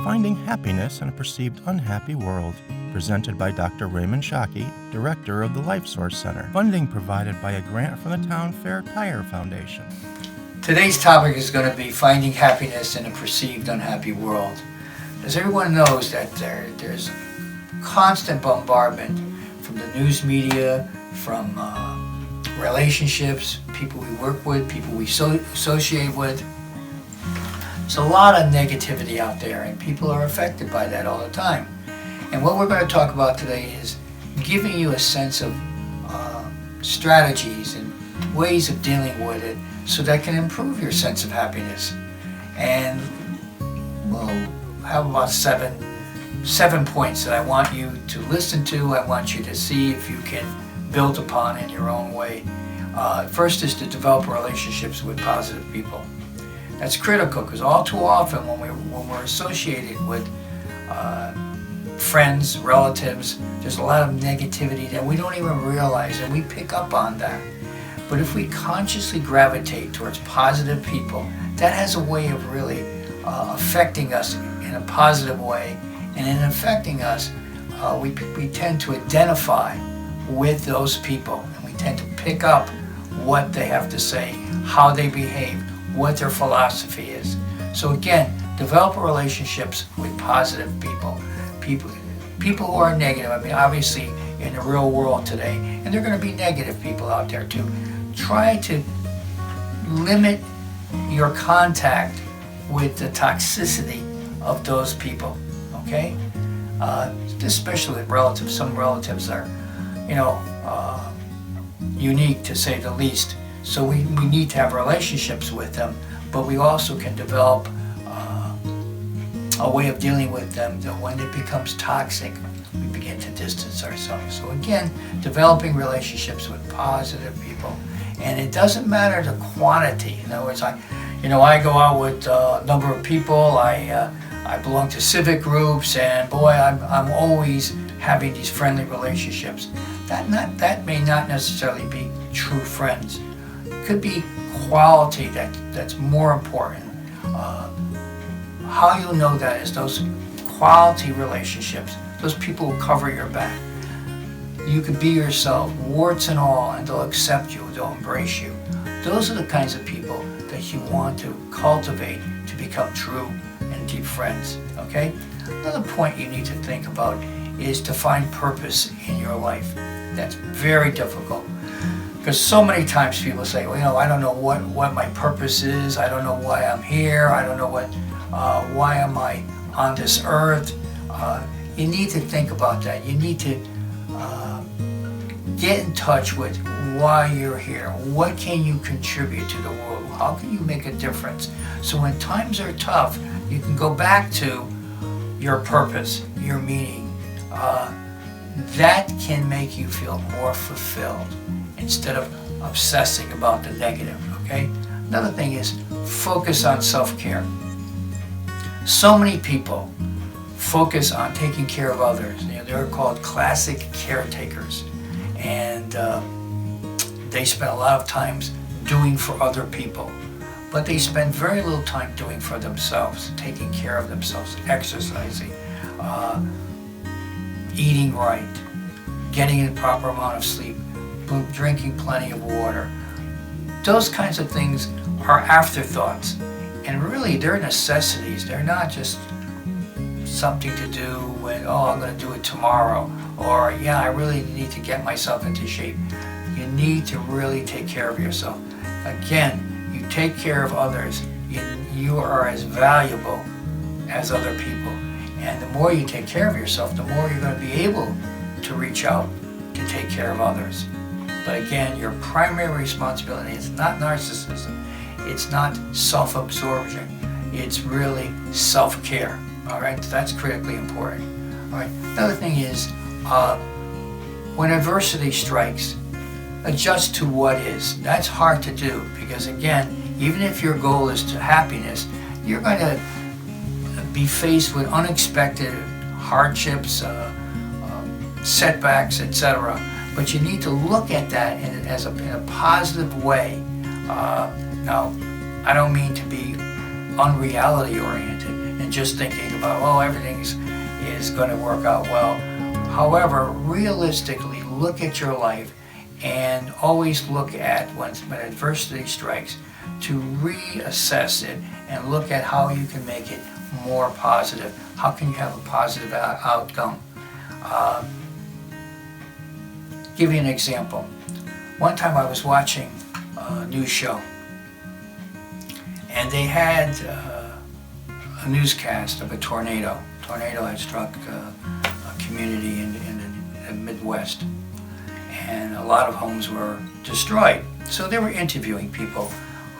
Finding Happiness in a Perceived Unhappy World, presented by Dr. Raymond Shocki, Director of the Life Source Center. Funding provided by a grant from the Town Fair Tire Foundation. Today's topic is going to be finding happiness in a perceived unhappy world. As everyone knows that there's constant bombardment from the news media, from relationships, people we work with, people we associate with. There's a lot of negativity out there, and people are affected by that all the time. And what we're going to talk about today is giving you a sense of strategies and ways of dealing with it so that can improve your sense of happiness. And we'll have about seven points that I want you to listen to. I want you to see if you can build upon in your own way. First is to develop relationships with positive people. That's critical because all too often when we're associated with friends, relatives, there's a lot of negativity that we don't even realize, and we pick up on that. But if we consciously gravitate towards positive people, that has a way of really affecting us in a positive way. And in affecting us, we tend to identify with those people, and we tend to pick up what they have to say, how they behave, what their philosophy is. So again, develop relationships with positive people. People who are negative. I mean, obviously in the real world today, and there are going to be negative people out there too. Try to limit your contact with the toxicity of those people, okay? Especially with relatives. Some relatives are, unique to say the least. So we need to have relationships with them, but we also can develop a way of dealing with them that when it becomes toxic, we begin to distance ourselves. So again, developing relationships with positive people. And it doesn't matter the quantity. In other words, I go out with a number of people. I belong to civic groups, and boy, I'm always having these friendly relationships. That may not necessarily be true friends. It could be quality that's more important. How you know that is those quality relationships, those people who cover your back. You could be yourself, warts and all, and they'll accept you, they'll embrace you. Those are the kinds of people that you want to cultivate to become true and deep friends, okay? Another point you need to think about is to find purpose in your life. That's very difficult because so many times people say, well, I don't know what my purpose is. I don't know why I'm here. I don't know why am I on this earth. You need to think about that. You need to get in touch with why you're here. What can you contribute to the world? How can you make a difference? So when times are tough, you can go back to your purpose, your meaning. That can make you feel more fulfilled instead of obsessing about the negative, okay? Another thing is focus on self-care. So many people focus on taking care of others. They're called classic caretakers. And they spend a lot of time doing for other people. But they spend very little time doing for themselves, taking care of themselves, exercising, eating right, getting the proper amount of sleep, drinking plenty of water. Those kinds of things are afterthoughts. And really, they're necessities. They're not just something to do when, I'm going to do it tomorrow. Or, I really need to get myself into shape. You need to really take care of yourself. Again, you take care of others, you are as valuable as other people. And the more you take care of yourself, the more you're going to be able to reach out to take care of others. But again, your primary responsibility is not narcissism. It's not self-absorption. It's really self-care. All right, that's critically important. All right. Another thing is, when adversity strikes, adjust to what is. That's hard to do because again, even if your goal is to happiness, you're going to be faced with unexpected hardships, setbacks, etc. But you need to look at that in a positive way. Now, I don't mean to be unreality oriented. In and just thinking about, oh, everything is going to work out well. However, realistically, look at your life and always look at when adversity strikes to reassess it and look at how you can make it more positive. How can you have a positive outcome? Give you an example. One time I was watching a news show, and they had a newscast of a tornado. A tornado had struck a community in the Midwest, and a lot of homes were destroyed. So they were interviewing people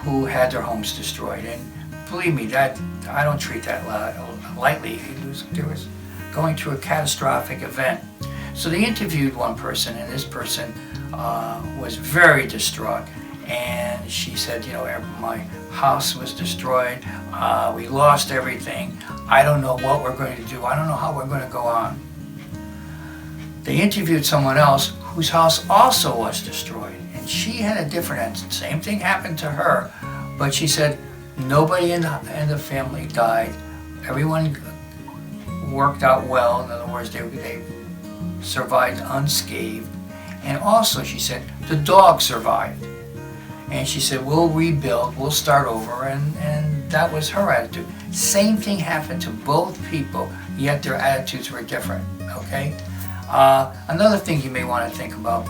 who had their homes destroyed, and believe me, that I don't treat that lightly. There was going through a catastrophic event. So they interviewed one person, and this person was very distraught. And she said, you know, my house was destroyed. We lost everything. I don't know what we're going to do. I don't know how we're going to go on. They interviewed someone else whose house also was destroyed. And she had a different answer. Same thing happened to her. But she said, nobody in the family died. Everyone worked out well. In other words, they survived unscathed. And also, she said, the dog survived. And she said, we'll rebuild, we'll start over, and that was her attitude. Same thing happened to both people, yet their attitudes were different, okay? Another thing you may want to think about,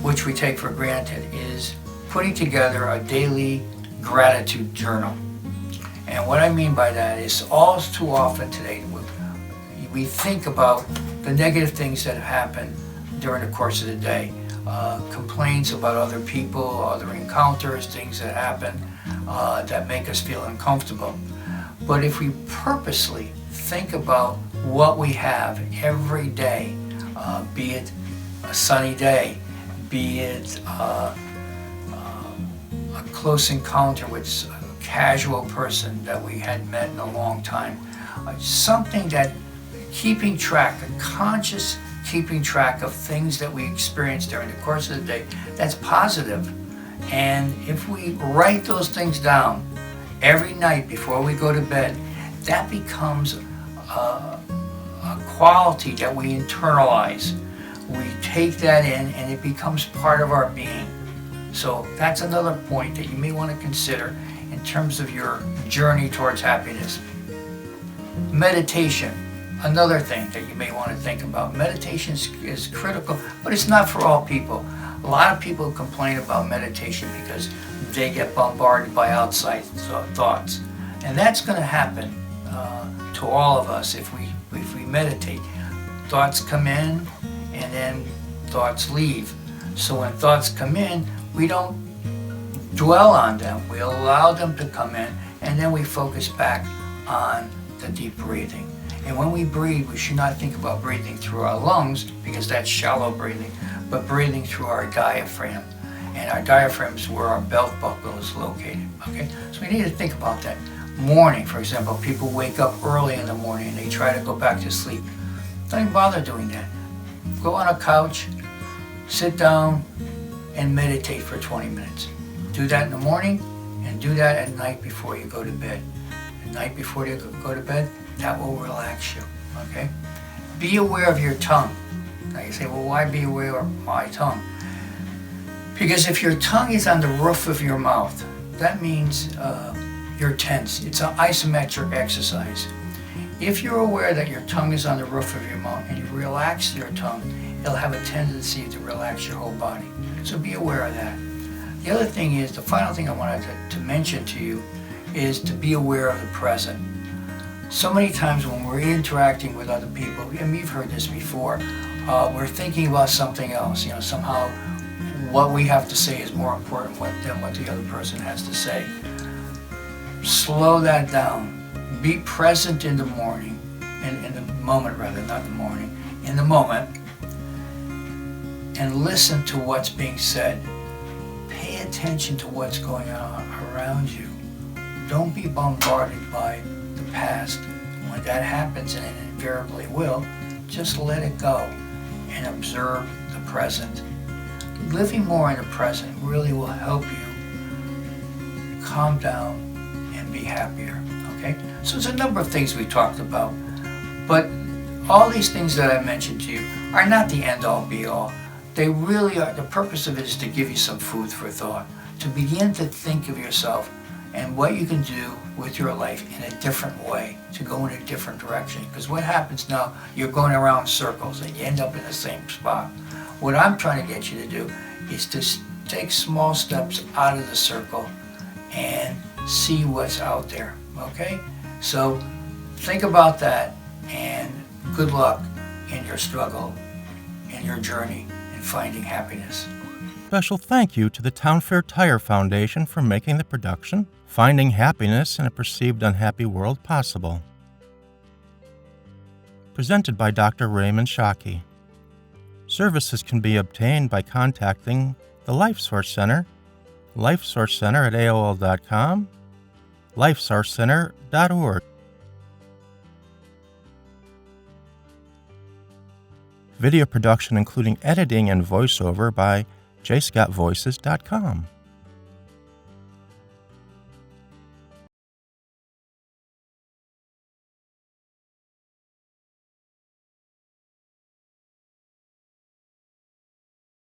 which we take for granted, is putting together a daily gratitude journal. And what I mean by that is all too often today, we think about the negative things that happen during the course of the day. Complaints about other people, other encounters, things that happen that make us feel uncomfortable. But if we purposely think about what we have every day, be it a sunny day, be it a close encounter with a casual person that we hadn't met in a long time, something that keeping track, a conscious keeping track of things that we experience during the course of the day, that's positive. And if we write those things down every night before we go to bed, that becomes a quality that we internalize. We take that in and it becomes part of our being. So that's another point that you may want to consider in terms of your journey towards happiness. Meditation. Another thing that you may want to think about. Meditation is critical, but it's not for all people. A lot of people complain about meditation because they get bombarded by outside thoughts. And that's going to happen to all of us if we meditate. Thoughts come in and then thoughts leave. So when thoughts come in, we don't dwell on them. We allow them to come in, and then we focus back on the deep breathing. And when we breathe, we should not think about breathing through our lungs, because that's shallow breathing, but breathing through our diaphragm. And our diaphragm is where our belt buckle is located, okay? So we need to think about that. Morning, for example, people wake up early in the morning and they try to go back to sleep. Don't even bother doing that. Go on a couch, sit down, and meditate for 20 minutes. Do that in the morning, and do that at night before you go to bed. At night before you go to bed, that will relax you, okay? Be aware of your tongue. Now you say, well, why be aware of my tongue? Because if your tongue is on the roof of your mouth, that means you're tense. It's an isometric exercise. If you're aware that your tongue is on the roof of your mouth and you relax your tongue, it'll have a tendency to relax your whole body. So be aware of that. The other thing is, the final thing I wanted to mention to you is to be aware of the present. So many times when we're interacting with other people, and you've heard this before, we're thinking about something else. Somehow what we have to say is more important than what the other person has to say. Slow that down. Be present in the morning, in the moment rather, not the morning, in the moment, and listen to what's being said. Pay attention to what's going on around you. Don't be bombarded by the past. When that happens, and it invariably will, just let it go and observe the present. Living more in the present really will help you calm down and be happier, okay? So there's a number of things we talked about, but all these things that I mentioned to you are not the end-all be-all. They really are. The purpose of it is to give you some food for thought, to begin to think of yourself and what you can do with your life in a different way, to go in a different direction. Because what happens now, you're going around circles and you end up in the same spot. What I'm trying to get you to do is to take small steps out of the circle and see what's out there, okay? So think about that, and good luck in your struggle, in your journey in finding happiness. Special thank you to the Town Fair Tire Foundation for making the production Finding Happiness in a Perceived Unhappy World possible. Presented by Dr. Raymond Shocki. Services can be obtained by contacting the LifeSource Center, lifesourcecenter@aol.com, lifesourcecenter.org. Video production including editing and voiceover by jscottvoices.com.